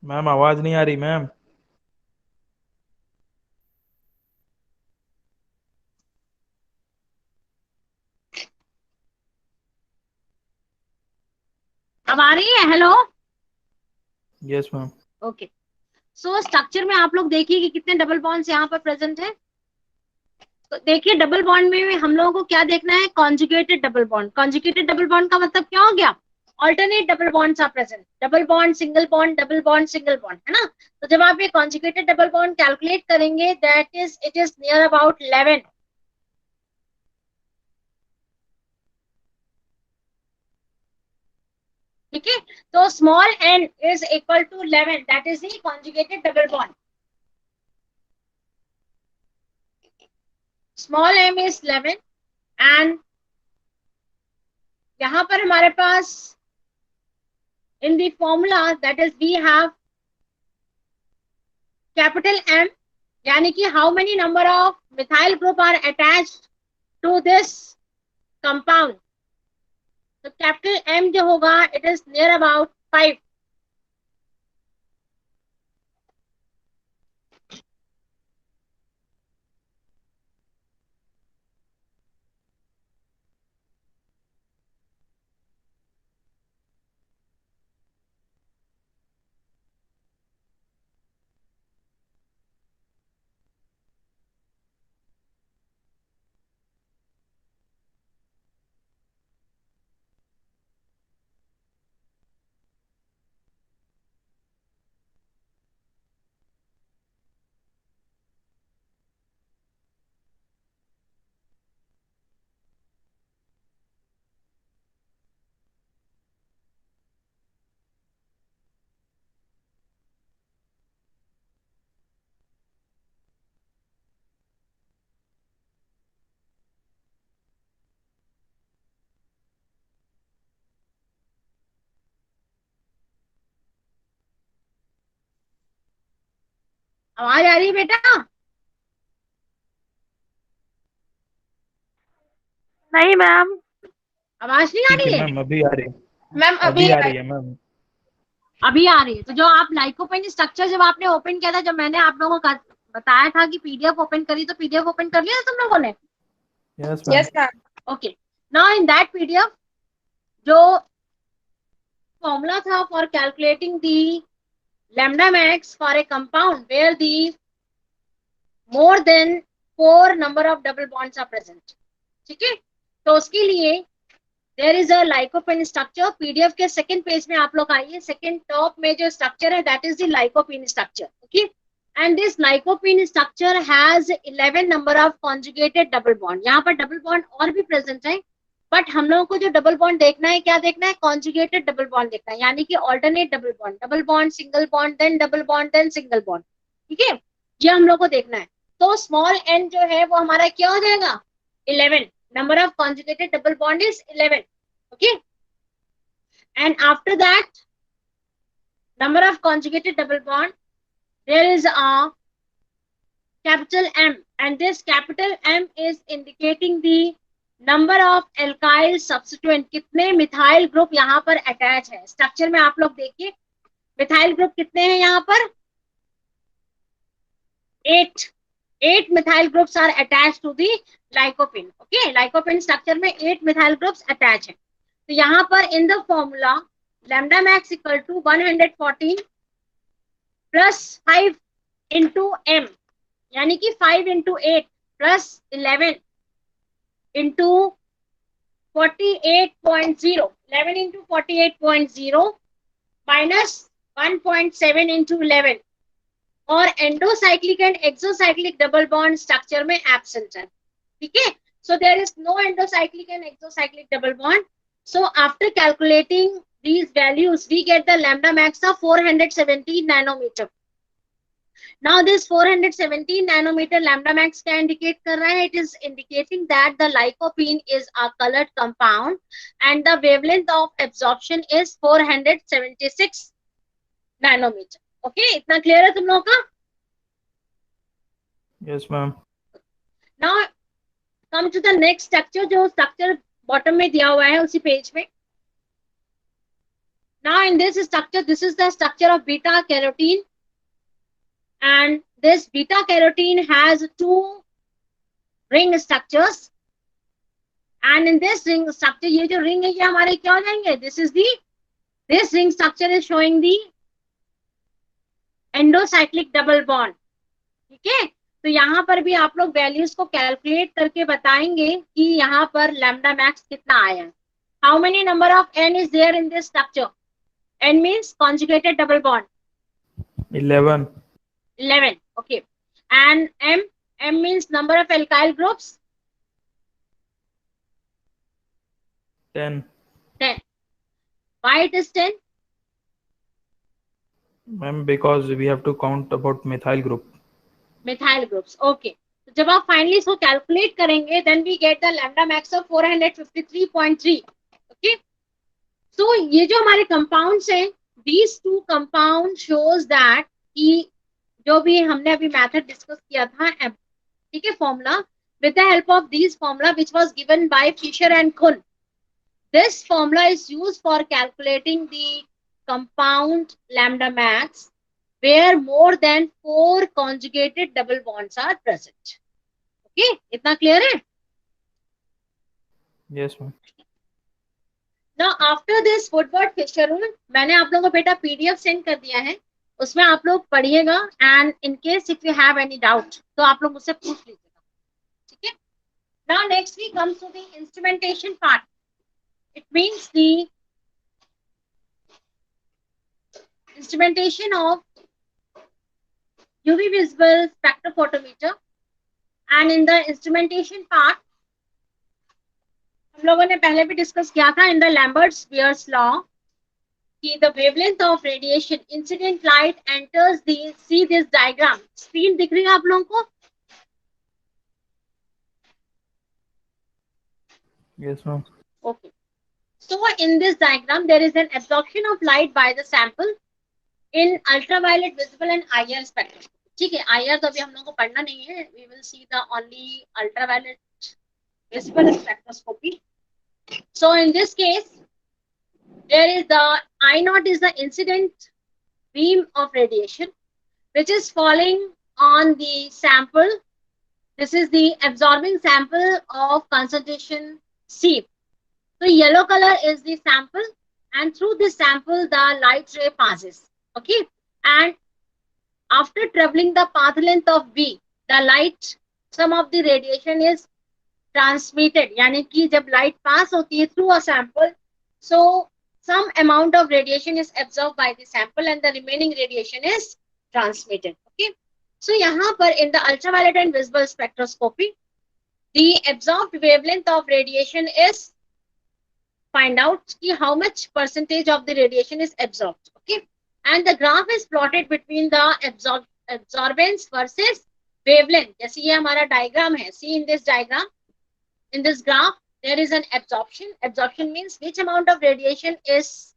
Ma'am आवाज नहीं आ रही मैम। अब आ रही है? Hello. Yes ma'am. Okay. So structure में आप लोग देखिए कि कितने डबल बॉन्ड्स यहाँ पर प्रेजेंट है। तो देखिए डबल बॉन्ड में हम लोगों को क्या देखना है, conjugated double bond. Conjugated double bond का मतलब क्या हो गया, alternate double bonds are present. Double bond, single bond, double bond, single bond, है ना। तो जब आप ये कॉन्जुगेटेड डबल बॉन्ड कैलकुलेट करेंगे, that is it is near about 11। ठीक है। तो small n is equal to 11, that is the conjugated double bond. Small m is 11 and यहाँ पर हमारे पास in the formula, that is we have capital M, यानी कि how many number of methyl group are attached to this compound. तो capital M जो होगा it is near about 5. आवाज आ रही है बेटा? नहीं मैम। आवाज नहीं आ ठीक है रही है? मैम, अभी आ रही है। मैम अभी अभी आ रही है मैम। अभी आ रही है। तो जो आप लाइकोपेन स्ट्रक्चर जब आपने ओपन किया था, जब मैंने आप लोगों को बताया था कि पीडीएफ ओपन करी, तो पीडीएफ ओपन कर लिया तुम लोगों ने? Yes ma'am. Yes ma'am. Okay. Now in that PDF जो फॉर्मूला था for calculating the lambda max for a compound where the more than 4 number of double bonds are present. ठीक है। तो उसके लिए there is a lycopene structure. PDF के second page में आप लोग आइए, सेकंड टॉप में जो स्ट्रक्चर है that is the lycopene structure. Okay. And this lycopene structure has 11 number of conjugated double bond. यहाँ पर डबल बॉन्ड और भी प्रेजेंट है, बट हम लोगों को जो डबल बॉन्ड देखना है, क्या देखना है, कॉन्जुगेटेड डबल बॉन्ड देखना है, यानी कि alternate double bond. Double bond, single bond, then double bond, then single bond. ठीक है, ये हम लोग को देखना है। तो स्मॉल एन जो है वो हमारा क्या हो जाएगा, 11। Number of conjugated double bond is 11। okay, and after that number of conjugated double bond, there is a capital M, and this capital M is indicating the number of alkyl substituent। कितने methyl group यहाँ पर attach है structure में, आप लोग देखिए methyl group कितने हैं यहाँ पर, 8 methyl groups are attached to the lycopene. okay, lycopene structure में 8 methyl groups attach है। तो यहाँ पर in the formula lambda max equal to 114 plus 5 into m, यानी कि 5 into 8 plus 11 into 48.0, 11 into 48.0 minus 1.7 into 11, और endocyclic and exocyclic double bond structure में absent है। ठीक है। So there is no endocyclic and exocyclic double bond. So after calculating these values we get the lambda max of 417 nanometer. Now this 417 nanometer lambda max क्या indicate कर रहा है, it is indicating that the lycopene is a colored compound and the wavelength of absorption is 476 nanometer. okay, इतना clear है तुम लोगों का? Yes ma'am. Now come to the next structure, जो स्ट्रक्चर बॉटम में दिया हुआ है उसी पेज में। Now in this structure, this is the structure of beta carotene, and this beta carotene has two ring structures, and in this ring structure, ये जो ring है ये हमारे क्या हो जाएंगे? This ring structure is showing the endocyclic double bond. ठीक है, तो यहाँ पर भी आप लोग वैल्यूज को कैलकुलेट करके बताएंगे कि यहाँ पर लैम्डा मैक्स कितना आया है. How many number of n is there in this structure? N means conjugated double bond. 11. 11. Okay. And M means number of alkyl groups. 10. 10. Why it is 10? Ma'am, because we have to count about methyl group. Methyl groups. Okay. तो जब आप finally इसको calculate करेंगे, then we get the lambda max of 453.3. Okay. So ये जो हमारे compounds हैं, these two compounds shows that कि जो भी हमने अभी मेथड डिस्कस किया था, ठीक है, formula, with the help of these formula which was given by Fisher and Kuhn, this formula is used for calculating the compound lambda max where more than 4 conjugated double bonds are present. Okay, इतना clear है? Yes, ma'am. Now after this Woodward Fisher rule, मैंने आप लोगों को बेटा PDF send कर दिया है, उसमें आप लोग पढ़िएगा, and in case if you have any doubt तो आप लोग मुझसे पूछ लीजिएगा. ठीक है. Now next we come to the instrumentation part. It means the instrumentation of UV visible spectrophotometer, and in the instrumentation part हम लोगों ने पहले भी डिस्कस किया था इन द लैम्बर्ट-स्पियर्स लॉ कि the wavelength of radiation incident light enters the, see this diagram, screen दिख रही है आप लोगों को? Yes, ma'am. Okay. So in this diagram there is an absorption of light by the sample in ultraviolet visible and IR spectrum. ठीक है, IR तो अभी हम लोगों को पढ़ना नहीं है, we will see the only ultraviolet visible spectroscopy. So in this case there is the I naught is the incident beam of radiation which is falling on the sample. This is the absorbing sample of concentration C. So yellow color is the sample, and through this sample the light ray passes. Okay, and after traveling the path length of B, the light, some of the radiation is transmitted. यानी कि जब light pass होती है through a sample, so some amount of radiation is absorbed by the sample and the remaining radiation is transmitted. Okay, so यहाँ पर in the ultraviolet and visible spectroscopy, the absorbed wavelength of radiation is, find out कि how much percentage of the radiation is absorbed. Okay, and the graph is plotted between the absorbance versus wavelength. जैसे ये हमारा diagram है, see in this diagram, in this graph there is an absorption. Absorption means which amount of radiation is,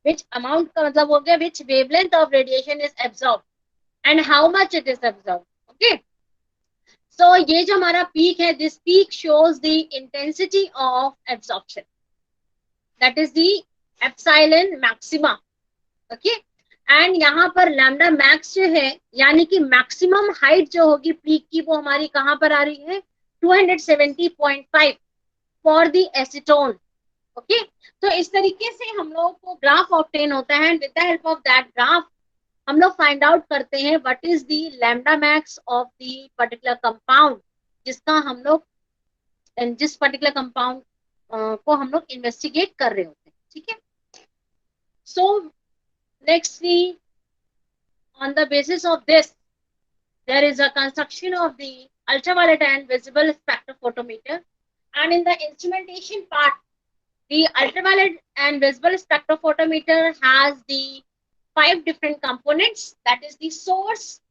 which amount का मतलब हो गया which wavelength of radiation is absorbed and how much it is absorbed. Okay, so ये जो हमारा peak है, this peak shows the intensity of absorption, that is the epsilon maxima. Okay, and यहाँ पर lambda max जो है, यानी कि maximum height जो होगी peak की, वो हमारी कहाँ पर आ रही है? 270.5 for the acetone. Okay, तो इस तरीके से हम लोग को ग्राफ ऑब्टेन होता है, and with the help of that graph हम लोग फाइंड आउट करते हैं what is the lambda max of the particular compound जिसका हम लोग, जिस पर्टिकुलर कंपाउंड को हम लोग इन्वेस्टिगेट कर रहे होते हैं. ठीक है, सो nextly on the basis of this there is a construction of the ultraviolet and visible spectrophotometer, and in the instrumentation part the ultraviolet and visible spectrophotometer has the 5 different components. That is the source.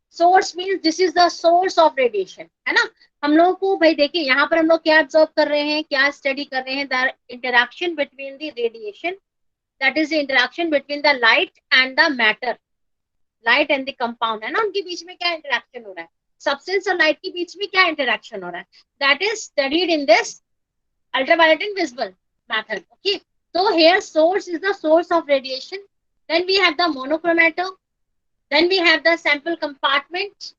Source means this is the source of radiation, है ना. हम लोगों को भाई देखिए यहाँ पर हम लोग क्या ऑब्जर्व कर रहे हैं, क्या स्टडी कर रहे हैं, the interaction between the radiation, that is the interaction between the light and the matter, light and the compound, है ना, उनके बीच में क्या इंटरेक्शन हो रहा है, सब्सटेंस और लाइट के बीच में क्या इंटरेक्शन हो रहा है, that is studied in this ultraviolet and visible method. Okay, तो So here source is the source of radiation. Then we have the monochromator. Then we have the sample compartment.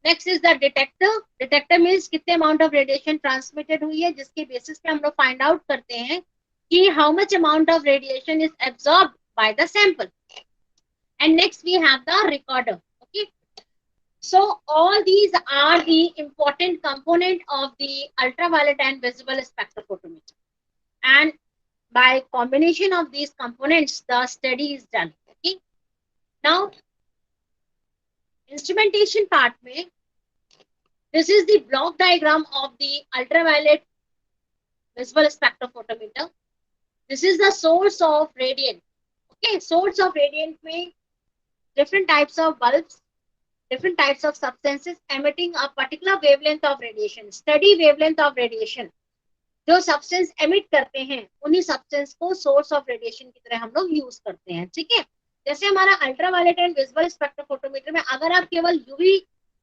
Next is the detector. Detector means कितने amount of radiation transmitted हुई है, जिसके basis पे हम लोग find out करते हैं कि how much amount of radiation is absorbed by the sample. And next we have the recorder. Okay. So all these are the important component of the ultraviolet and visible spectrophotometer. And by combination of these components, the study is done. Okay. Now, instrumentation part में, this is the block diagram of the ultraviolet visible spectrophotometer. This is the source of radiant. Okay, source of radiant में different types of bulbs, different types of substances emitting a particular wavelength of radiation, steady wavelength of radiation. जो substance emit करते हैं उन्हीं substance को source of radiation की तरह हम लोग यूज करते हैं. ठीक है, जैसे हमारा अल्ट्रावायलेट एंड विजिबल स्पेक्ट्रोफोटोमीटर में अगर आप केवल यूवी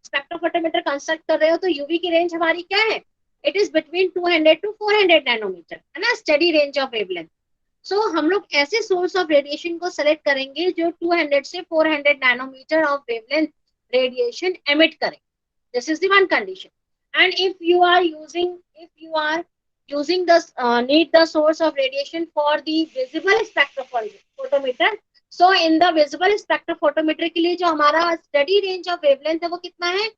स्पेक्ट्रोफोटोमीटर कंस्ट्रक्ट कर रहे हो तो यूवी की रेंज हमारी क्या है, it is between 200 to 400 nanometre, है ना, study range of wavelength. So हम लोग ऐसे सोर्स ऑफ रेडिएशन को सेलेक्ट करेंगे जो 200 से 400 nanometre of wavelength radiation emit करें. This is the one condition. And if you are using the need the source of radiation for the visible spectrophotometer. So in the visible spectrophotometer के लिए जो हमारा steady range of wavelength है वो कितना है,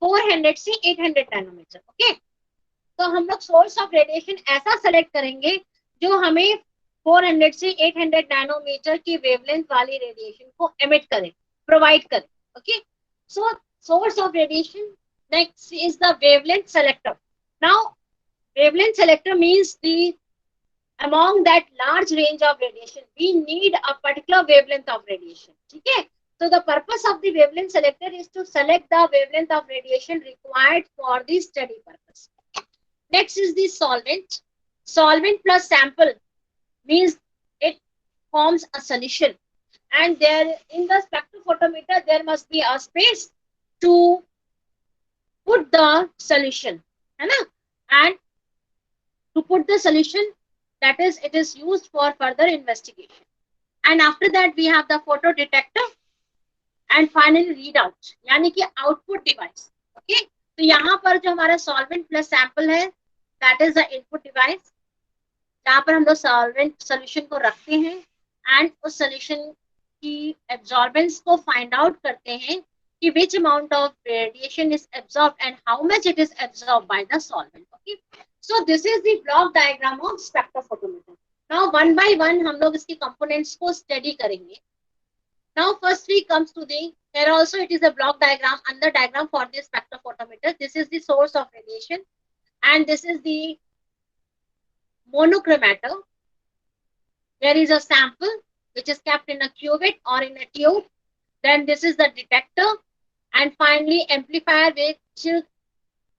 400 से 800 नैनोमीटर. ओके, तो हम लोग सोर्स ऑफ रेडिएशन ऐसा सेलेक्ट करेंगे जो हमें 400 से 800 नैनोमीटर की वेवलेंथ वाली रेडिएशन को एमिट करे, प्रोवाइड करे. Okay, so source of radiation. Next is the wavelength selector. Now wavelength selector means among that large range of radiation we need a particular wavelength of radiation. ठीक है, so the purpose of the wavelength selector is to select the wavelength of radiation required for the study purpose. Next is the solvent. Solvent plus sample means it forms a solution, and there in the spectrophotometer there must be a space to put the solution, है ना. And to put the solution, that is, it is used for further investigation. And after that we have the photo detector and finally readout, यानी कि output device. Okay, तो यहाँ पर जो हमारा solvent plus sample है, that is the input device, जहाँ पर हम लोग solvent solution को रखते हैं and उस solution की absorbance को find out करते हैं कि which amount of radiation is absorbed and how much it is absorbed by the solvent. Okay, so this is the block diagram of spectrophotometer. Now one by one हम लोग इसके components को study करेंगे. Now first we comes to the, here also it is a block diagram and the diagram for the spectrophotometer. This is the source of radiation and this is the monochromator. There is a sample which is kept in a cuvette or in a tube. Then this is the detector and finally amplifier which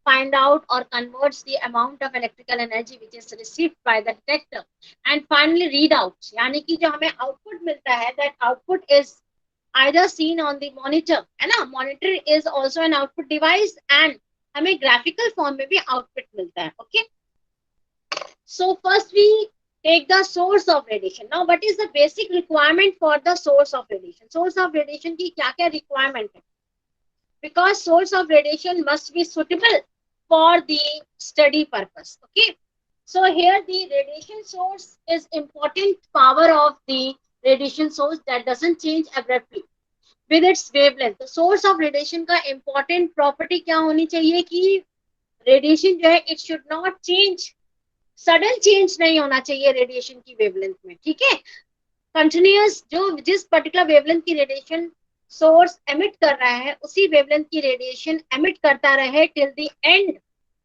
find out or converts the amount of electrical energy which is received by the detector. And finally readout, यानी कि जो हमें output मिलता है, that output is either seen on the monitor, है ना, monitor is also an output device and हमें graphical form में भी output मिलता है. Okay, so first we take the source of radiation. Now what is the basic requirement for the source of radiation? Source of radiation की क्या क्या requirement है? Because source of radiation must be suitable for the study purpose. Okay, so here the radiation source is important power of the radiation source that doesn't change abruptly with its wavelength. The source of radiation का important property क्या होनी चाहिए कि radiation जो है it should not change, sudden change नहीं होना चाहिए radiation की wavelength में. ठीक है, continuous जो जिस particular wavelength की radiation सोर्स एमिट कर रहा है उसी वेवलेंथ की रेडिएशन एमिट करता रहे till the end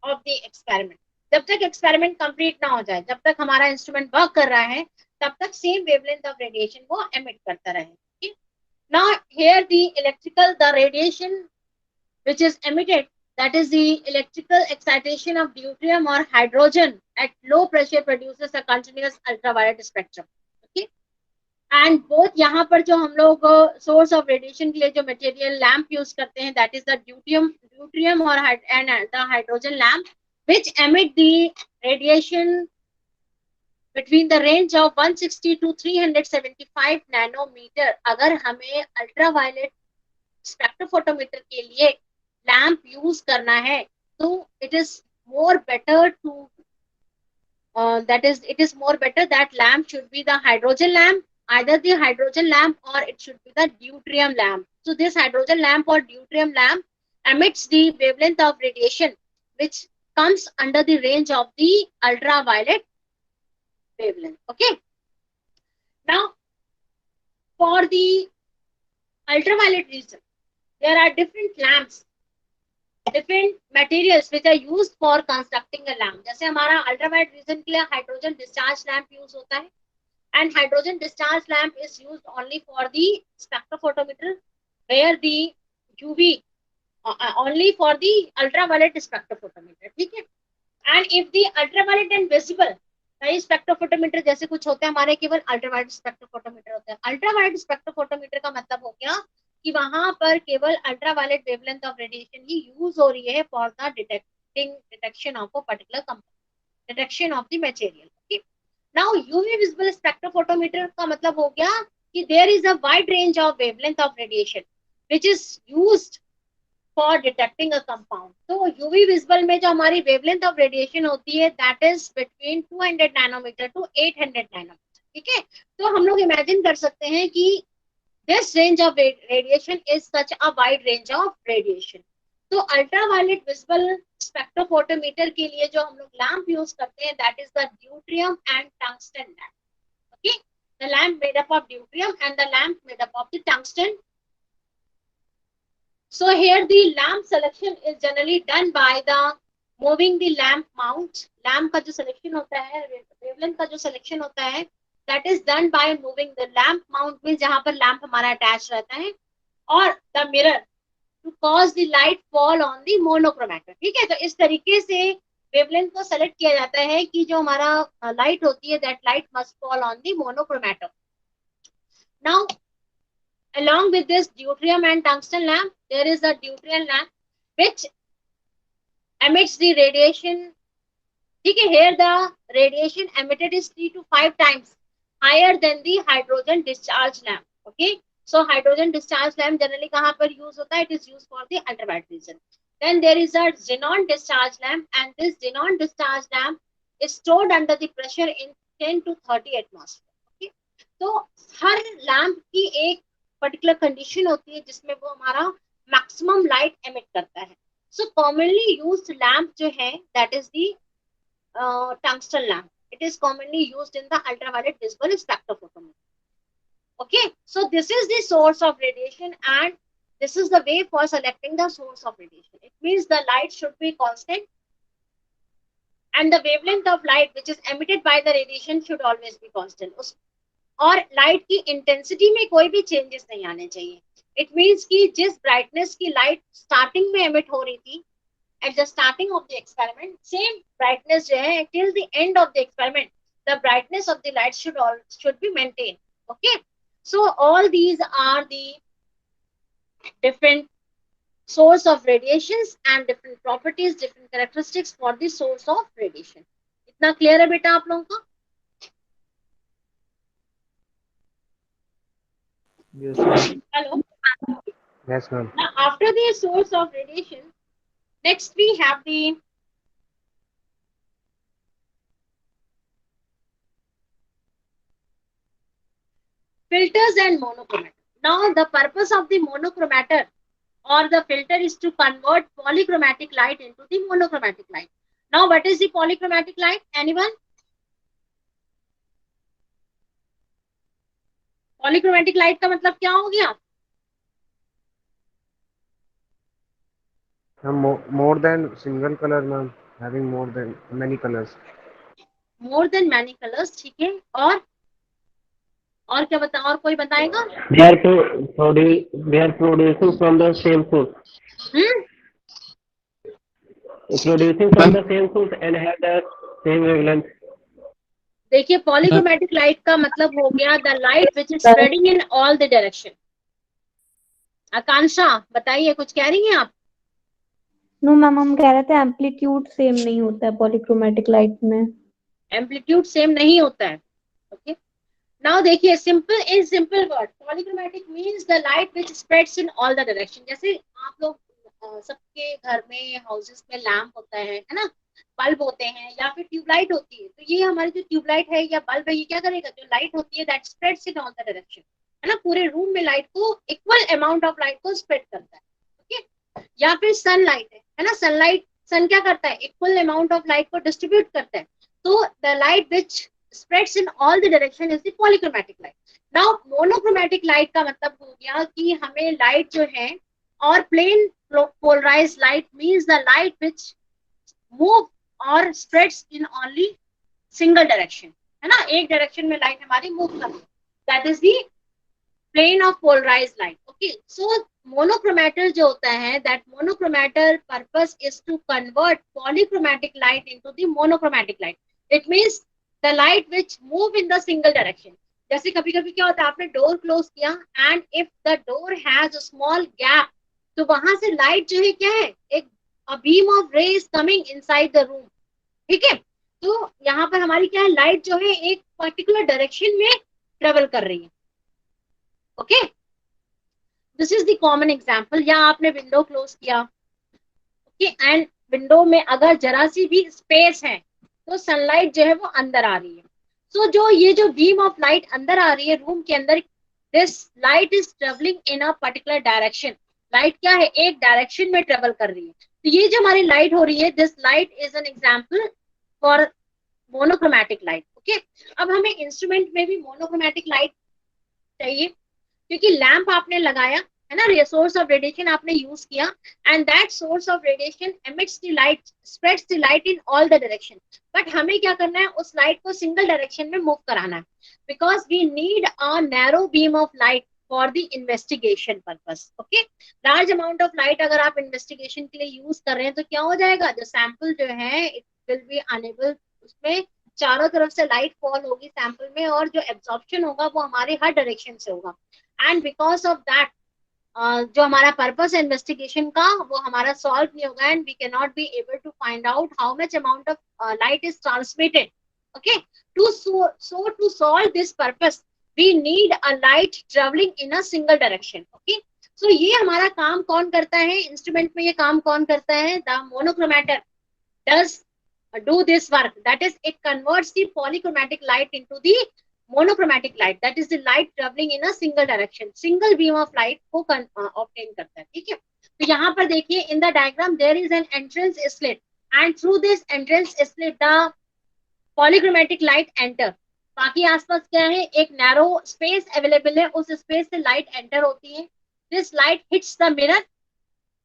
of the experiment. जब तक एक्सपेरिमेंट कंप्लीट ना हो जाए, जब तक हमारा इंस्ट्रूमेंट वर्क कर रहा है, तब तक सेम वेवलेंथ ऑफ रेडिएशन वो एमिट करता रहे. Now here the electrical, the radiation which is emitted, that is the electrical excitation of deuterium or hydrogen at low pressure produces a continuous ultraviolet spectrum. And both यहाँ पर जो हम लोग source of radiation के लिए जो material lamp use करते हैं, दैट इज द ड्यूटियम और the hydrogen lamp which emit the radiation between the range of 160 to 375 nanometre अगर हमें अल्ट्रावायलेट स्पेक्ट्रोफोटोमीटर के लिए लैंप यूज करना है तो it is more better to it is more better that lamp should be the hydrogen lamp, either the hydrogen lamp or it should be the deuterium lamp. So this hydrogen lamp or deuterium lamp emits the wavelength of radiation which comes under the range of the ultraviolet wavelength. Okay, now for the ultraviolet region there are different lamps, different materials which are used for constructing a lamp. जैसे हमारा ultraviolet reason के लिए hydrogen discharge lamp use होता है, and hydrogen discharge lamp is used only for the spectrophotometer where the UV only for the ultraviolet spectrophotometer. ठीक है, and if the ultraviolet and visible कई spectrophotometer जैसे कुछ होते हैं हमारे केवल अल्ट्रावायलेट स्पेक्ट्रोफोटोमीटर होते हैं. अल्ट्रावायलेट स्पेक्ट्रोफोटोमीटर का मतलब हो गया कि वहां पर केवल अल्ट्रावायलेट वेवलेंथ ऑफ रेडिएशन ही यूज हो रही है for the detection of a particular compound, detection of the material. Okay, now UV visible spectrophotometer का मतलब हो गया कि there is a wide range of wavelength of radiation which is used for detecting a compound. तो UV visible में जो हमारी wavelength of radiation होती है that is between 200 nanometre to 800 nanometre. ठीक है, तो हम लोग इमेजिन कर सकते हैं कि this range of radiation is such a wide range of radiation. तो अल्ट्रावायलेट विजिबल स्पेक्ट्रोफोटोमीटर के लिए जो हम लोग लैंप यूज करते हैं that is the deuterium and tungsten lamp. Okay, the lamp made up of deuterium and the lamp made up of the tungsten. So here the lamp selection is generally done by the moving the lamp mount. Lamp का जो selection होता है, wavelength का जो selection होता है that is done by moving the lamp mount में जहां पर लैंप हमारा अटैच रहता है, और the mirror to cause the light fall on the monochromator. ठीक है, तो इस तरीके से वेवलेंथ को सेलेक्ट किया जाता है कि जो हमारा लाइट होती है that light must fall on the monochromator. Now along with this deuterium and tungsten lamp there is a deuterium lamp which emits the radiation. ठीक है, here the radiation emitted is 3 to 5 times higher than the hydrogen discharge lamp. Okay, so hydrogen discharge lamp generally कहाँ पर use होता है? It is used for the ultraviolet region. Then there is a xenon discharge lamp and this xenon discharge lamp is stored under the pressure in 10 to 30 atmosphere. Okay, तो हर lamp की एक particular condition होती है जिसमें वो हमारा maximum light emit करता है. सो कॉमनली यूज्ड लैंप जो है that is the tungsten lamp. It is commonly used in the ultraviolet visible spectrophotometer. Okay, so this is the source of radiation and this is the way for selecting the source of radiation. It means the light should be constant and the wavelength of light which is emitted by the radiation should always be constant. और light की intensity में कोई भी changes नहीं आने चाहिए. It means कि जिस ब्राइटनेस की लाइट स्टार्टिंग में एमिट हो रही थी at the starting of the experiment, same brightness जो है till the end of the experiment, the brightness of the light should be maintained. Okay, so all these are the different source of radiations and different properties, different characteristics for the source of radiation. इतना clear है बेटा आप लोगों को? Yes, ma'am. Hello. Yes, ma'am. Now after the source of radiation, next we have the filters and monochromator. Now the purpose of the monochromator or the filter is to convert polychromatic light into the monochromatic light. Now what is the polychromatic light? Anyone? Polychromatic light का मतलब क्या हो गया? More than single color, ma'am. Having more than many colors. More than many colors. ठीक है, और क्या बता, और कोई बताएगा? They are producing from the same source. Producing from the same source and have the same wavelength. देखिए polychromatic light का मतलब हो गया the light which is spreading in all the direction. Akanksha बताइए, कुछ कह रही हैं आप? नो मैम, हम कह रहे थे एम्पलीट्यूड सेम नहीं होता है पॉलीक्रोमेटिक लाइट में. एम्पलीट्यूड सेम नहीं होता है। ओके, नाउ देखिए, simple in simple word, polychromatic means the light which spreads in all the direction. जैसे आप लोग सबके घर में, हाउसेस में लैंप होता है ना, बल्ब होते हैं या फिर ट्यूबलाइट होती है, तो ये हमारी जो ट्यूबलाइट है या बल्ब है, ये क्या करेगा, जो लाइट होती है that spreads in all the direction, है ना, पूरे रूम में लाइट को, इक्वल अमाउंट ऑफ लाइट को स्प्रेड करता है। ओके, या फिर सनलाइट है ना, सनलाइट, सन क्या करता है, इक्वल अमाउंट ऑफ लाइट को डिस्ट्रीब्यूट करता है। तो the light which spreads in all the direction is the polychromatic light. Now monochromatic light का मतलब हो गया कि हमें लाइट जो है, और plain polarized light means the light which move or spreads in only single direction, है ना, एक डायरेक्शन में लाइट हमारी मूव कर रही है, that is the plane of polarized light. Okay, so monochromator जो होता है, that monochromator purpose is to convert polychromatic light into the monochromatic light. It means the light which move in the single direction. जैसे कभी कभी क्या होता है, आपने डोर क्लोज किया and if the door has a small gap, तो वहां से लाइट जो है क्या है, एक beam of rays coming inside the room. ठीक है, तो यहाँ पर हमारी क्या है, लाइट जो है एक पर्टिकुलर डायरेक्शन में ट्रेवल कर रही है। Okay, this is the common example. या आपने विंडो क्लोज किया, ओके, एंड विंडो में अगर जरा सी भी स्पेस है तो सनलाइट जो है वो अंदर आ रही है। सो जो ये जो बीम ऑफ लाइट अंदर आ रही है रूम के अंदर, this light is travelling in a particular direction. Light क्या है, एक डायरेक्शन में ट्रेवल कर रही है। तो ये जो हमारी लाइट हो रही है, this light is an example for monochromatic light. Okay, अब हमें इंस्ट्रूमेंट में भी मोनोक्रोमैटिक लाइट चाहिए, क्योंकि लैंप आपने लगाया है ना, सोर्स ऑफ रेडिएशन आपने यूज किया, and that source of radiation emits the light, spreads the light in all the direction. But हमें क्या करना है, उस लाइट को सिंगल डायरेक्शन में मूव कराना है, because we need a narrow beam of light for the investigation purpose. Okay, large amount of light अगर आप इन्वेस्टिगेशन के लिए यूज कर रहे हैं तो क्या हो जाएगा, जो सैंपल जो है इट विल बी अनेबल, उसमें चारों तरफ से लाइट फॉल होगी सैंपल में, और जो एब्जॉर्प्शन होगा वो हमारे हर डायरेक्शन से होगा, एंड बिकॉज ऑफ दैट जो हमारा पर्पस है इन्वेस्टिगेशन का वो हमारा सॉल्व नहीं होगा, and we can not be able to find out how much amount of light is transmitted. Okay, to solve this purpose we need a light travelling in a single direction. Okay, so ये हमारा काम कौन करता है, instrument में ये काम कौन करता है, the monochromator does do this work, that is it converts the polychromatic light into the monochromatic light, that is the light traveling in a single direction, single beam of light को obtain करता है। ठीक है, तो यहाँ पर देखिए in the diagram there is an entrance slit and through this entrance slit the polychromatic light enter। बाकी आसपास क्या है, एक नैरो स्पेस अवेलेबल है, उस स्पेस से लाइट एंटर होती है। This light hits the mirror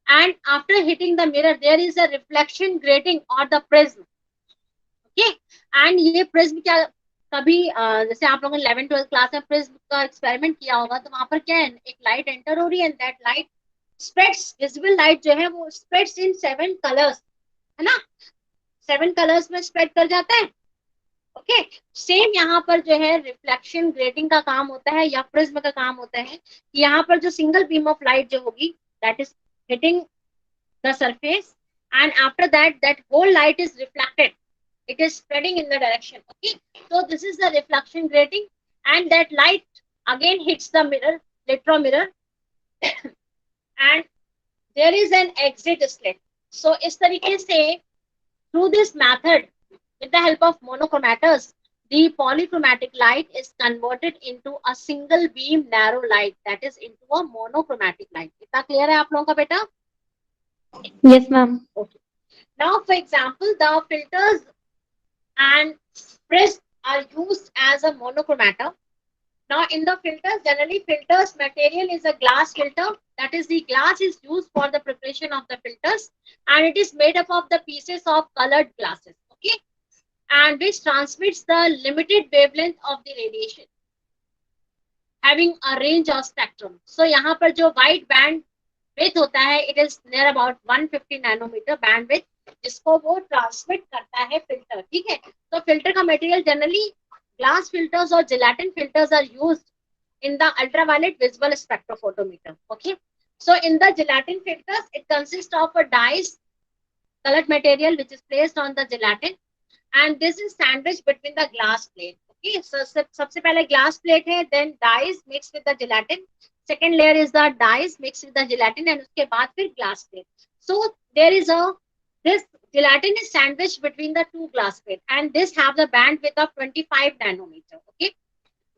and after hitting the mirror there is a reflection grating or the prism। okay, and ये prism क्या, कभी जैसे आप लोगों ने 11th-12th क्लास में प्रिज्म का एक्सपेरिमेंट किया होगा, तो वहां पर क्या है, एक लाइट एंटर हो रही है and that light spreads, visible light जो है वो स्प्रेड्स इन 7 कलर्स, है ना, 7 कलर्स में स्प्रेड कर जाता है। ओके, सेम यहाँ पर जो है रिफ्लेक्शन ग्रेटिंग का काम होता है या प्रिज्म का काम होता है, कि यहाँ पर जो सिंगल बीम ऑफ लाइट जो होगी that is hitting the surface, and after that that whole light is reflected, it is spreading in the direction। okay, so this is the reflection grating and that light again hits the mirror, electromirror and there is an exit slit। so इस तरीके से through this method with the help of monochromators the polychromatic light is converted into a single beam narrow light, that is into a monochromatic light। इतना clear है आप लोगों का बेटा? Yes, ma'am. Okay. Now, for example, the filters and prism are used as a monochromator. Now, in the filters, generally filters material is a glass filter. That is, the glass is used for the preparation of the filters, and it is made up of the pieces of colored glasses. Okay, and which transmits the limited wavelength of the radiation, having a range of spectrum. So, यहाँ पर जो white band width होता है, it is near about 150 nanometer bandwidth, जिसको वो transmit करता है filter. ठीक है, तो फिल्टर का मटेरियल जनरली ग्लास फिल्टर्स और gelatin filters are used in the ultraviolet visible spectrophotometer। okay, so in the gelatin filters it consists of a dyes colored material which is placed on the gelatin, and this is sandwiched between the glass plate. Okay, so सबसे पहले glass plate है, then dyes mixed with the gelatin. Second layer is the dyes mixed with the gelatin, and उसके बाद फिर glass plate. So there is this gelatin is sandwiched between the two glass plates, and this have the bandwidth of 25 nanometer. Okay,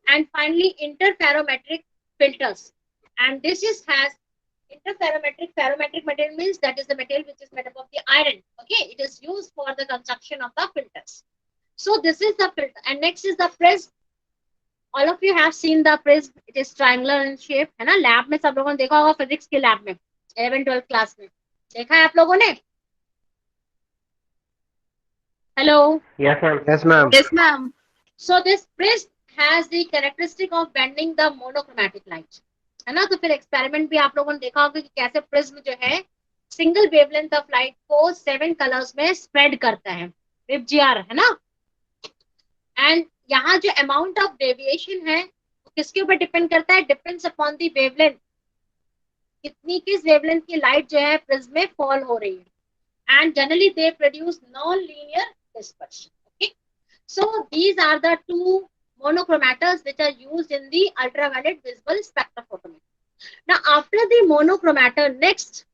and finally interferometric filters, and this has ferrometric material means that is the material which is made up of the iron. Okay, it is used for the construction of the filters. So this is the filter, and next is the prism. All of you have seen the prism. It is triangular in shape, है ना? Lab में सब लोगों ने देखा होगा, physics के lab में 11-12 क्लास में देखा है आप लोगों ने? Hello. Yes, ma'am. Yes, ma'am. Yes, ma'am. So this prism has the characteristic of bending the monochromatic light, है ना? तो फिर एक्सपेरिमेंट भी आप लोगों ने देखा होगा कि कैसे प्रिज्म जो है सिंगल वेवलेंथ ऑफ लाइट को 7 कलर्स में स्प्रेड करता है, विबजीआर, है ना? एंड यहाँ जो अमाउंट ऑफ डेविएशन है वो किसके ऊपर डिपेंड करता है? डिपेंड्स अपॉन दी वेवलेंथ, किस वेवलेंथ की लाइट जो है प्रिज्म में फॉल हो रही है, and generally they produce non linear dispersion. Okay, so these are the two monochromators which are used in the ultraviolet visible spectrophotometer. Now after the monochromator, next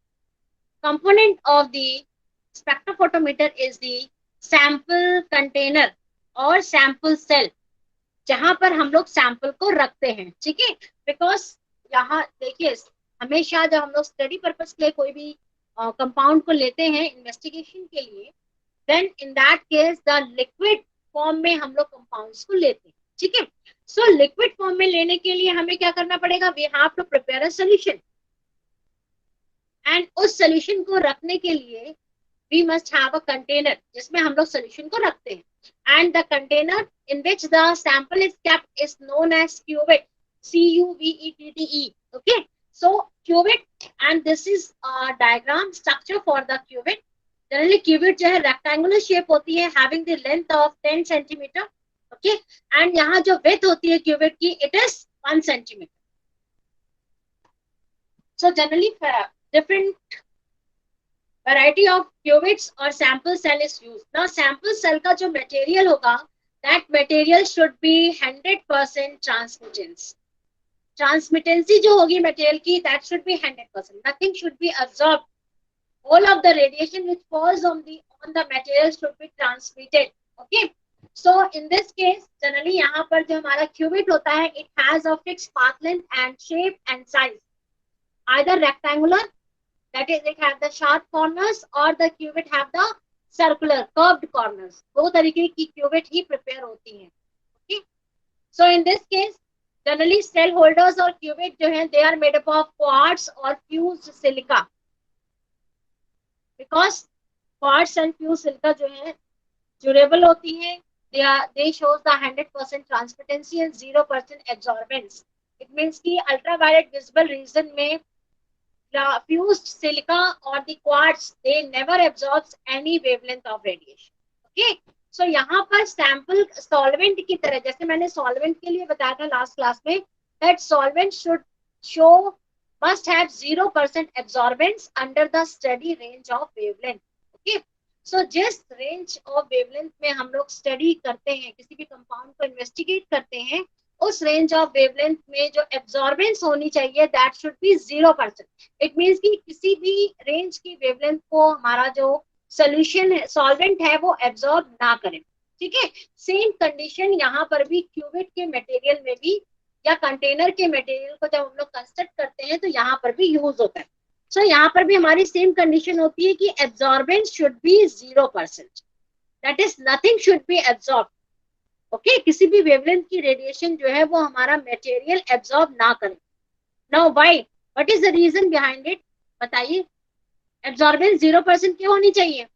component of the spectrophotometer is the sample container और sample cell, जहां पर हम लोग sample को रखते हैं. ठीक है, बिकॉज यहाँ देखिए हमेशा जब हम लोग स्टडी पर्पस के लिए कोई भी कंपाउंड को लेते हैं इन्वेस्टिगेशन के लिए, then in that case the liquid form में हम लोग compounds को लेते हैं. ठीक है, so liquid form में लेने के लिए हमें क्या करना पड़ेगा? We have to prepare a solution, and उस solution को रखने के लिए we must have a container जिसमें हम लोग solution को रखते हैं, and the container in which the sample is kept is known as cuvette, CUVETTE. Okay, so cuvette, and this is a diagram structure for the cuvette. Generally cuvette जो है rectangular shape होती है, having the length of 10 centimetre. Okay, and यहाँ जो width होती है cuvette की, it is 1 centimetre. So generally different variety of cuvettes और sample cell is used. Now sample cell का जो मटेरियल होगा, that material should be 100% transmittance जो होगी मटेरियल की, that should be 100%. Nothing should be absorb. All of the radiation which falls on the material should be transmitted. Okay, so in this case generally यहाँ पर जो हमारा cuvette होता है, it has a fixed path length and shape and size, either rectangular, that is it have the sharp corners, or the cuvette have the circular curved corners. दो तरीके की cuvette ही prepare होती हैं. Okay, so in this case generally cell holders और cuvette जो है, they are made up of quartz or fused silica, because quartz and fused silica जो है durable होती है. they shows the 100% transmittancy and 0% absorbance. it means कि ultraviolet visible region में fused silica or the quartz, they never absorbs any wavelength of radiation. okay, so यहाँ पर sample solvent की तरह, जैसे मैंने solvent के लिए बताया था last class में, that solvent should show must have 0% absorbance under the steady range of wavelength. Okay, so जिस range of wavelength में हम लोग study करते हैं, किसी भी compound को investigate करते हैं, उस range of wavelength में जो absorbance होनी चाहिए, that should be 0%. it means कि किसी भी range की wavelength को हमारा जो solution है, solvent है, वो absorb ना करें. ठीक है, same condition यहाँ पर भी cuvette के material में भी या कंटेनर के मटेरियल को जब हम लोग कंस्ट्रक्ट करते हैं तो यहाँ पर भी यूज होता है. सो यहाँ पर भी हमारी सेम कंडीशन होती है कि absorbance should be 0%, that is nothing should be absorb. Okay, किसी भी वेवलेंथ की रेडिएशन जो है वो हमारा मटेरियल एब्जॉर्ब ना करे. Now why, what is the reason behind it? बताइए, एब्जॉर्बेंस 0% क्यों होनी चाहिए?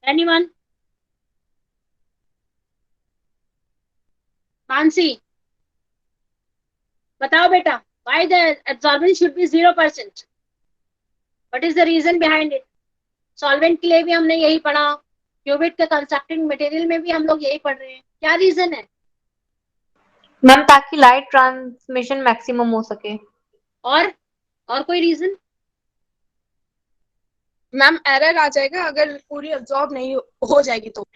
एनीवन? मानसी बताओ बेटा, why the absorbance should be 0%? what is the reason behind it? Solvent के लिए भी हमने यही पढ़ा, क्यूबिट के कंस्ट्रक्टिंग मटेरियल में भी हम लोग यही पढ़ रहे हैं. क्या रीजन है मैम? ताकि लाइट ट्रांसमिशन मैक्सिमम हो सके. और कोई रीजन? मैम एरर आ जाएगा अगर पूरी अब्जॉर्ब नहीं हो जाएगी तो।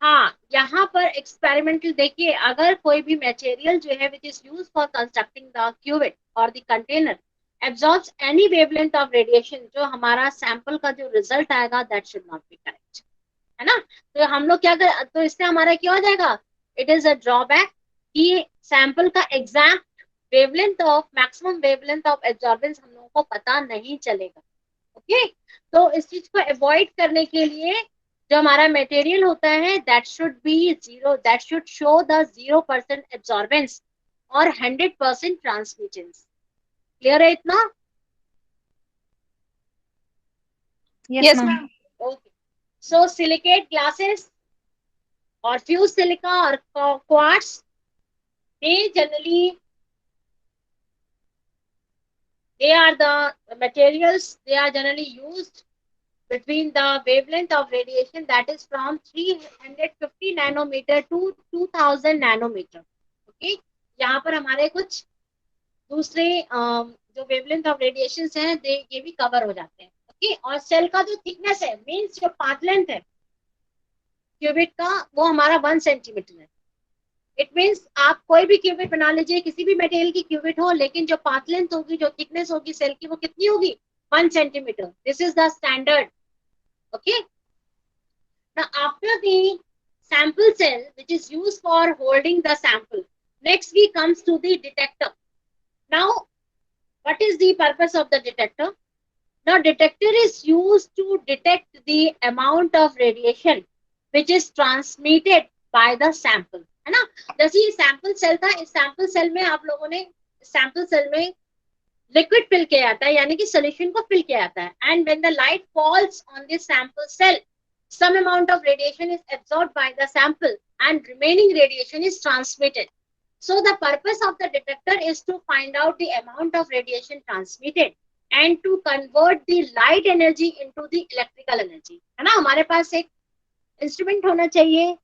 हाँ, यहाँ पर एक्सपेरिमेंटल देखिए, अगर कोई भी मटेरियल जो है which is use for constructing the cuvette और the container absorbs any wavelength of radiation, जो हमारा सैंपल का जो रिजल्ट आएगा that should not be correct, है ना। तो हम लोग क्या कर, तो इससे हमारा क्या हो जाएगा, इट इज अ ड्रॉबैक कि सैंपल का exact wavelength of maximum wavelength of absorbance हम लोगों को पता नहीं चलेगा। ओके, तो इस चीज को अवॉइड करने के लिए जो हमारा मटेरियल होता है that should B zero, that should show the 0% absorbance और 100% ट्रांसमिटेंस। क्लियर है इतना? Yes, ma'am. ओके, सो सिलिकेट ग्लासेस और फ्यूज सिलिका और quartz, they generally, they are the materials, they are generally used between the wavelength of radiation that is from 350 nanometer to 2000 nanometer. Okay, यहाँ पर हमारे कुछ दूसरे जो वेवलेंथ ऑफ रेडिएशन हैं ये भी कवर हो जाते हैं। ओके, और सेल का जो थिकनेस है, मीन्स जो पाथ लेंथ है क्यूबिट का, वो हमारा 1 सेंटीमीटर है। इट मीन्स आप कोई भी क्यूबिट बना लीजिए, किसी भी मटेरियल की क्यूबिट हो, लेकिन जो पाथ लेंथ होगी, जो थिकनेस होगी सेल की, वो कितनी होगी, 1 centimetre. This is the standard. Okay, now after the sample cell which is used for holding the sample, next we comes to the detector. Now what is the purpose of the detector? Now detector is used to detect the amount of radiation which is transmitted by the sample, है ना। जैसे ये sample cell था, इस sample cell में आप लोगों ने सैंपल सेल में लिक्विड फिल किया जाता है, यानी कि सोल्यूशन को फिल किया जाता है, and when the light falls on this sample cell, some amount of radiation is absorbed by the sample and remaining radiation is transmitted. So the purpose of the detector is to find out the amount of radiation transmitted and to convert the light energy into the electrical energy, है ना। हमारे पास एक instrument होना चाहिए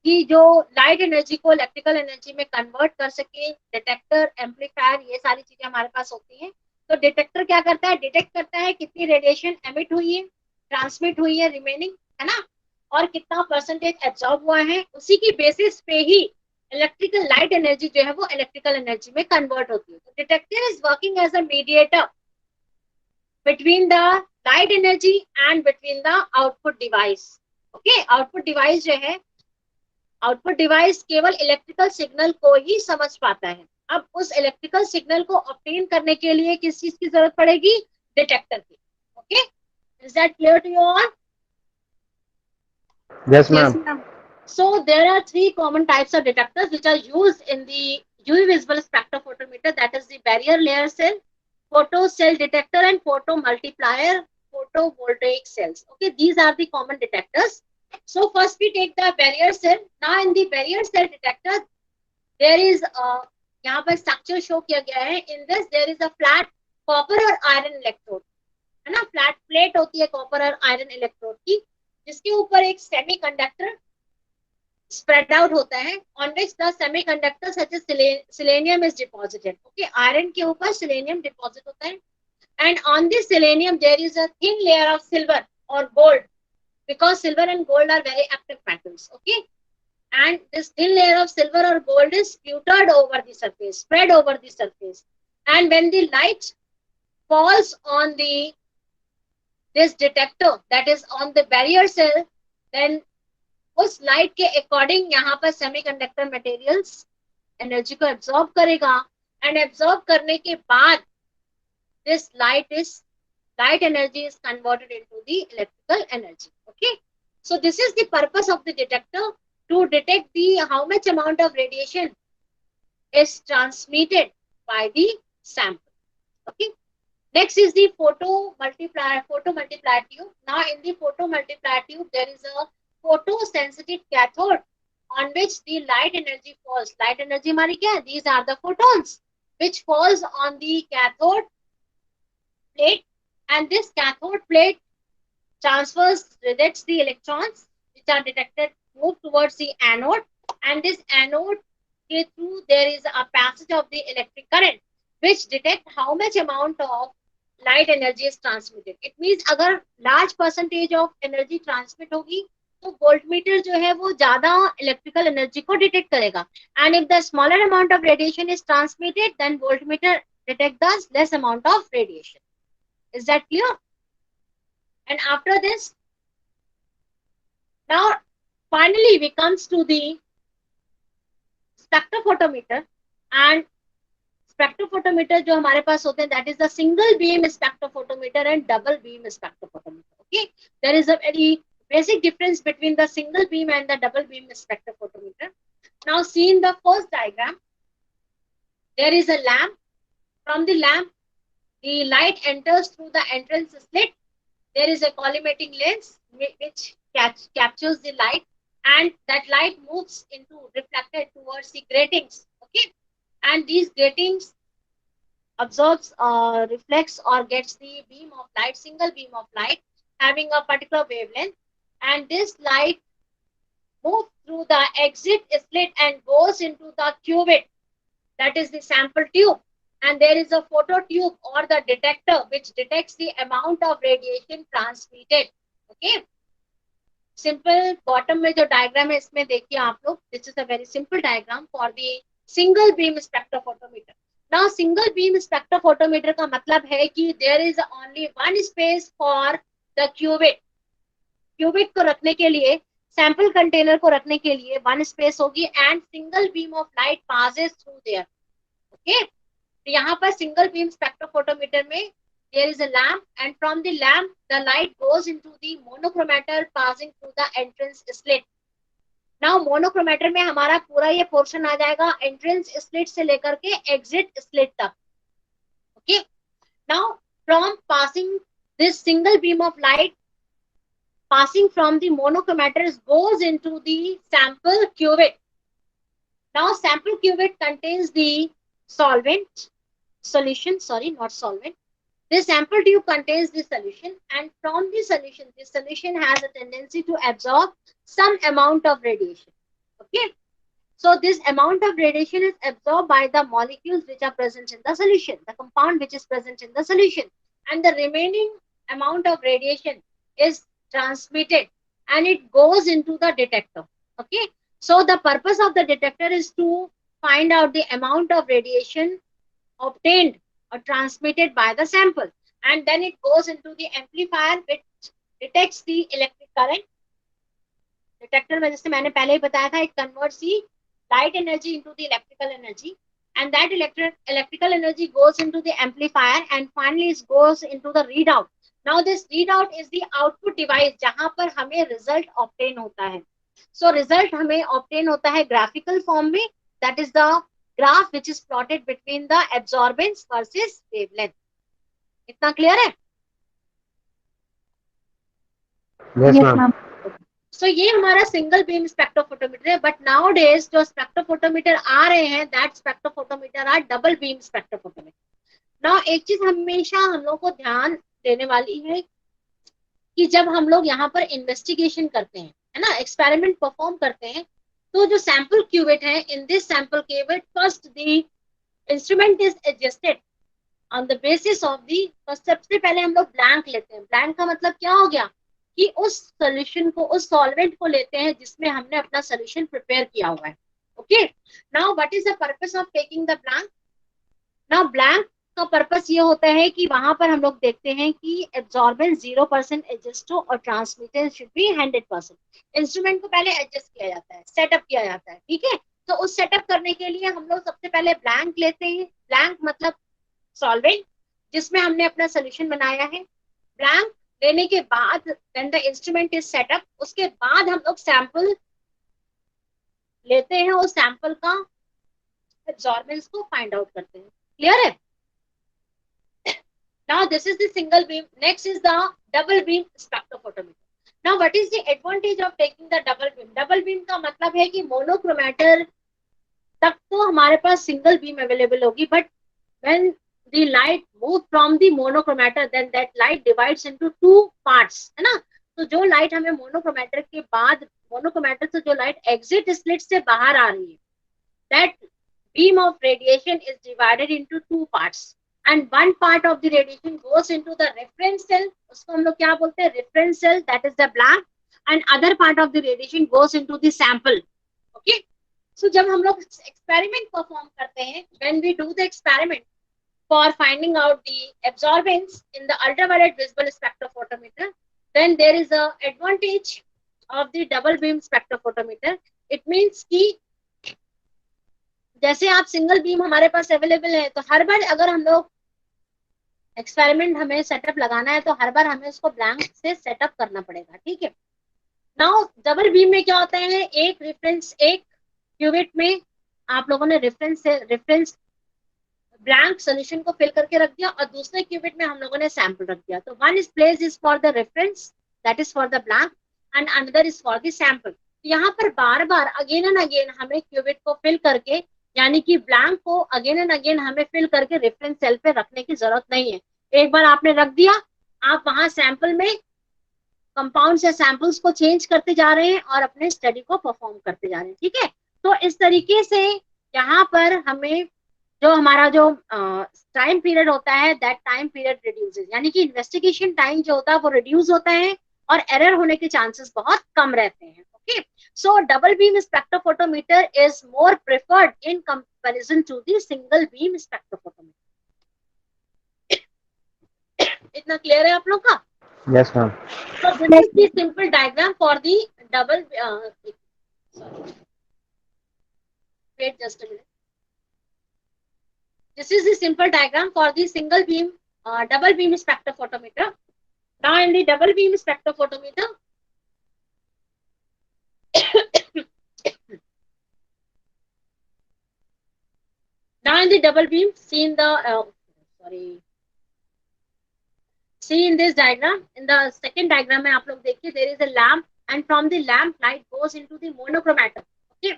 कि जो light energy को electrical energy में कन्वर्ट कर सके। डिटेक्टर, एम्पलीफायर, ये सारी चीजें हमारे पास होती हैं। तो डिटेक्टर क्या करता है, डिटेक्ट करता है कितनी रेडिएशन एमिट हुई है, ट्रांसमिट हुई है, रिमेनिंग, है ना, और कितना परसेंटेज एब्जॉर्ब हुआ है। उसी की बेसिस पे ही इलेक्ट्रिकल लाइट एनर्जी जो है वो इलेक्ट्रिकल एनर्जी में कन्वर्ट होती है। तो detector is working as a mediator between the light energy and between the output device. Okay, output device जो है, आउटपुट डिवाइस केवल इलेक्ट्रिकल सिग्नल को ही समझ पाता है। अब उस इलेक्ट्रिकल सिग्नल को ऑब्टेन करने के लिए किस चीज की जरूरत पड़ेगी, डिटेक्टर की। Okay, is that clear to you all? Yes, ma'am. So there are 3 common types of detectors which are used in the UV visible spectrophotometer, that is the barrier layer cell, photo cell detector, and photo multiplier photovoltaic cells. Okay, these are the common detectors. So first we take the barrier cell. Now in the barrier cell detector there is यहाँ पर structure show किया गया है। In this there is a flat copper और iron electrode, है ना। Flat plate होती है कॉपर और आयरन इलेक्ट्रोड की, जिसके ऊपर एक सेमीकंडक्टर spread out होता है, on which the semiconductor such as selenium is deposited. Okay, iron के ऊपर selenium deposit होता है, and on this selenium there is a thin layer of silver or gold, because silver and gold are very active metals. Okay, and this thin layer of silver or gold is sputtered over the surface, spread over the surface, and when the light falls on this detector, that is on the barrier cell, then उस light के according यहाँ पर semiconductor materials energy को absorb करेगा, and absorb करने के बाद this light energy is converted into the electrical energy. Okay, so this is the purpose of the detector, to detect the how much amount of radiation is transmitted by the sample. Okay, next is the photo multiplier tube. Now in the photo multiplier tube there is a photosensitive cathode on which the light energy falls. Light energy हमारी क्या है? These are the photons which falls on the cathode plate, and this cathode plate rejects the electrons which are detected, move towards the anode, and this anode के through there is a passage of the electric current which detect how much amount of light energy is transmitted. It means अगर large percentage of energy transmit होगी तो voltmeter जो है वो ज्यादा electrical energy को detect करेगा. And if the smaller amount of radiation is transmitted, then voltmeter detect the less amount of radiation. Is that clear? And after this, now finally we comes to the spectrophotometer. And spectrophotometer जो हमारे पास होते हैं, that is the single beam spectrophotometer and double beam spectrophotometer. Okay, there is a very basic difference between the single beam and the double beam spectrophotometer. Now see in the first diagram, there is a lamp. From the lamp, the light enters through the entrance slit. There is a collimating lens which captures the light, and that light moves into reflected towards the gratings. Okay, and these gratings absorbs or reflects or gets the beam of light, single beam of light having a particular wavelength, and this light moves through the exit slit and goes into the cuvette, that is the sample tube, and there is a photo tube or the detector which detects the amount of radiation transmitted. Okay, simple bottom में जो diagram है इसमें देखिए आप लोग, this is a very simple diagram for the single beam spectrophotometer. Now single beam spectrophotometer का मतलब है कि there is only one space for the cuvette. Cuvette को रखने के लिए, sample container को रखने के लिए one space होगी, and single beam of light passes through there. Okay, तो यहाँ पर single beam spectrophotometer में there is a lamp, and from the lamp the light goes into the monochromator passing through the entrance slit. Now monochromator में हमारा पूरा ये portion आ जाएगा entrance slit से लेकर के exit slit तक. Okay, now from passing this single beam of light passing from the monochromator goes into the sample cuvette. Now sample cuvette contains the solvent solution, sorry, not solvent. This sample tube contains the solution, and from the solution, this solution has a tendency to absorb some amount of radiation. Okay, so this amount of radiation is absorbed by the molecules which are present in the solution, the compound which is present in the solution, and the remaining amount of radiation is transmitted and it goes into the detector. Okay, so the purpose of the detector is to find out the amount of radiation obtained or transmitted by the sample, and then it goes into the amplifier which detects the electric current. Detector में जैसे मैंने पहले ही बताया था, it converts the light energy into the electrical energy, and that electrical energy goes into the amplifier and finally it goes into the readout. Now this readout is the output device जहाँ पर हमें result obtain होता है. So result हमें obtain होता है graphical form में, that is the graph which is plotted between the absorbance versus wavelength. इतना clear है? Yes, ma'am. So ये हमारा single beam spectrophotometer है, but nowadays जो spectrophotometer आ रहे हैं, that spectrophotometer are double beam spectrophotometer. Now एक चीज हमेशा हम लोग को ध्यान देने वाली है कि जब हम लोग यहाँ पर इन्वेस्टिगेशन करते हैं, है ना, एक्सपेरिमेंट परफॉर्म करते हैं, तो जो सैंपल क्यूवेट है, in this sample cuvette first the instrument is adjusted on the basis of the, सबसे पहले हम लोग ब्लैंक लेते हैं. ब्लैंक का मतलब क्या हो गया कि उस सोल्यूशन को, उस सॉल्वेंट को लेते हैं जिसमें हमने अपना सोल्यूशन प्रिपेयर किया हुआ है. Okay, now what is the purpose of taking the blank? Now blank का पर्पस ये होता है कि वहां पर हम लोग देखते हैं कि एब्जॉर्बेंस 0% एडजस्ट हो और ट्रांसमिटेंस शुड बी 100%. इंस्ट्रूमेंट को पहले एडजस्ट किया जाता है, सेटअप किया जाता है. ठीक है, तो उस सेटअप करने के लिए हम लोग सबसे पहले ब्लैंक लेते हैं. ब्लैंक मतलब सॉल्वेंट जिसमें हमने अपना सोल्यूशन बनाया है. ब्लैंक लेने के बाद when the instrument is setup, उसके बाद हम लोग सैंपल लेते हैं और सैंपल का एब्जॉर्बेंस को फाइंड आउट करते हैं. क्लियर है? Now this is the single beam. Next is the double beam spectrophotometer. Now what is the advantage of taking the double beam? Double beam का मतलब है कि मोनोक्रोमेटर तक तो हमारे पास सिंगल बीम अवेलेबल होगी, but when the light move from the monochromator, then that light divides into two parts, है ना. तो जो लाइट हमें मोनोक्रोमेटर के बाद, मोनोक्रोमेटर से जो लाइट एग्जिट स्लिट से बाहर आ रही है, that beam of radiation is divided into two parts. and one part of the radiation goes into the reference cell, उसको हम लोग क्या बोलते हैं, reference cell, that is the blank, and other part of the radiation goes into the sample. Okay, so जब हम लोग experiment perform करते हैं, when we do the experiment for finding out the absorbance in the ultraviolet visible spectrophotometer, then there is a advantage of the double beam spectrophotometer. It means कि जैसे आप single beam हमारे पास available है, तो हर बार अगर हम लोग एक्सपेरिमेंट हमें सेटअप लगाना है, तो हर बार हमें उसको ब्लैंक से सेटअप करना पड़ेगा, ठीक है। नाउ डबल बीम में क्या होता है, एक रेफरेंस, एक क्यूबिट में आप लोगों ने रेफरेंस ब्लैंक सोल्यूशन को फिल करके रख दिया, और दूसरे क्यूबिट में हम लोगों ने सैंपल रख दिया। तो one is place is for the reference, that is for the blank, and another is for the sample. यहाँ पर बार बार अगेन एंड अगेन हमें क्यूबिट को फिल करके, यानी कि ब्लैंक को अगेन एंड अगेन हमें फिल करके रेफरेंस सेल पे रखने की जरूरत नहीं है। एक बार आपने रख दिया, आप वहां सैंपल में कंपाउंड से सैंपल्स को चेंज करते जा रहे हैं और अपने स्टडी को परफॉर्म करते जा रहे हैं, ठीक है। तो इस तरीके से यहाँ पर हमें जो हमारा जो टाइम पीरियड होता है, दैट टाइम पीरियड रिड्यूसेस, यानी कि इन्वेस्टिगेशन टाइम जो होता है वो रिड्यूस होता है और एरर होने के चांसेस बहुत कम रहते हैं। Okay, so double beam spectrophotometer is more preferred in comparison to the single beam spectrophotometer. इतना क्लियर है आप लोग का? Yes, ma'am. So this is the simple diagram for the double. Sorry. Wait just a minute. This is the simple diagram for the single beam, double beam spectrophotometer. Now in the double beam spectrophotometer, now in the double beam, see in the see in this diagram, in the second diagram में आप लोग देखिए, there is a lamp and from the lamp light goes into the monochromator. Okay,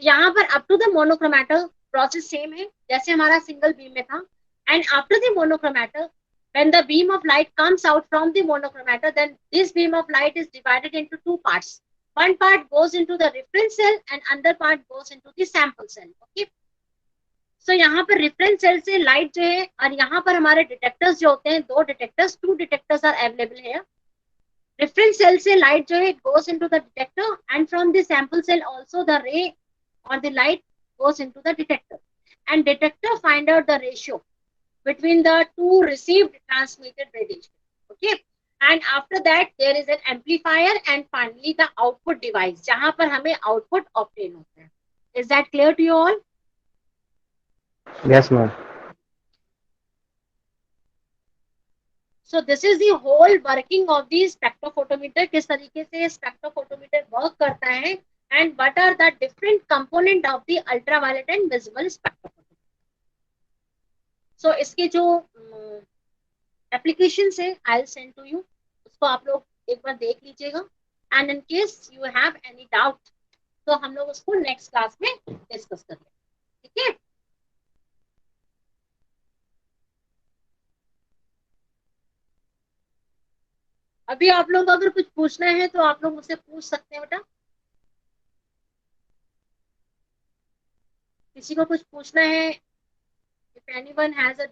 यहाँ पर up to the monochromator process same है जैसे हमारा single beam में था, and after the monochromator, when the beam of light comes out from the monochromator, then this beam of light is divided into two parts. One part goes into the reference cell and another part goes into the sample cell. Okay, so यहाँ पर reference cell से light जो है, और यहाँ पर हमारे detectors जो होते हैं, दो detectors, two detectors are available है। रेफरेंस सेल से लाइट जो है गोes into the detector, and from the sample cell also the ray or the light goes into the detector, and detector find out the ratio between the two received transmitted radiation. Okay, and after that there is an amplifier and finally the output device, जहाँ पर हमें output obtain होता है। Is that clear to you all? Yes, ma'am. So this is the whole working of the spectrophotometer, किस तरीके से spectrophotometer work करता है, and what are the different component of the ultraviolet and visible spectrophotometer. So इसके जो applications है, I'll send to you, उसको आप लोग एक बार देख लीजिएगा, and in case you have any doubt, तो हम लोग उसको next class में discuss करेंगे, ठीक है। अभी आप लोग अगर कुछ पूछना है तो आप लोग मुझसे पूछ सकते हैं बेटा। किसी को कुछ पूछना है, if anyone has a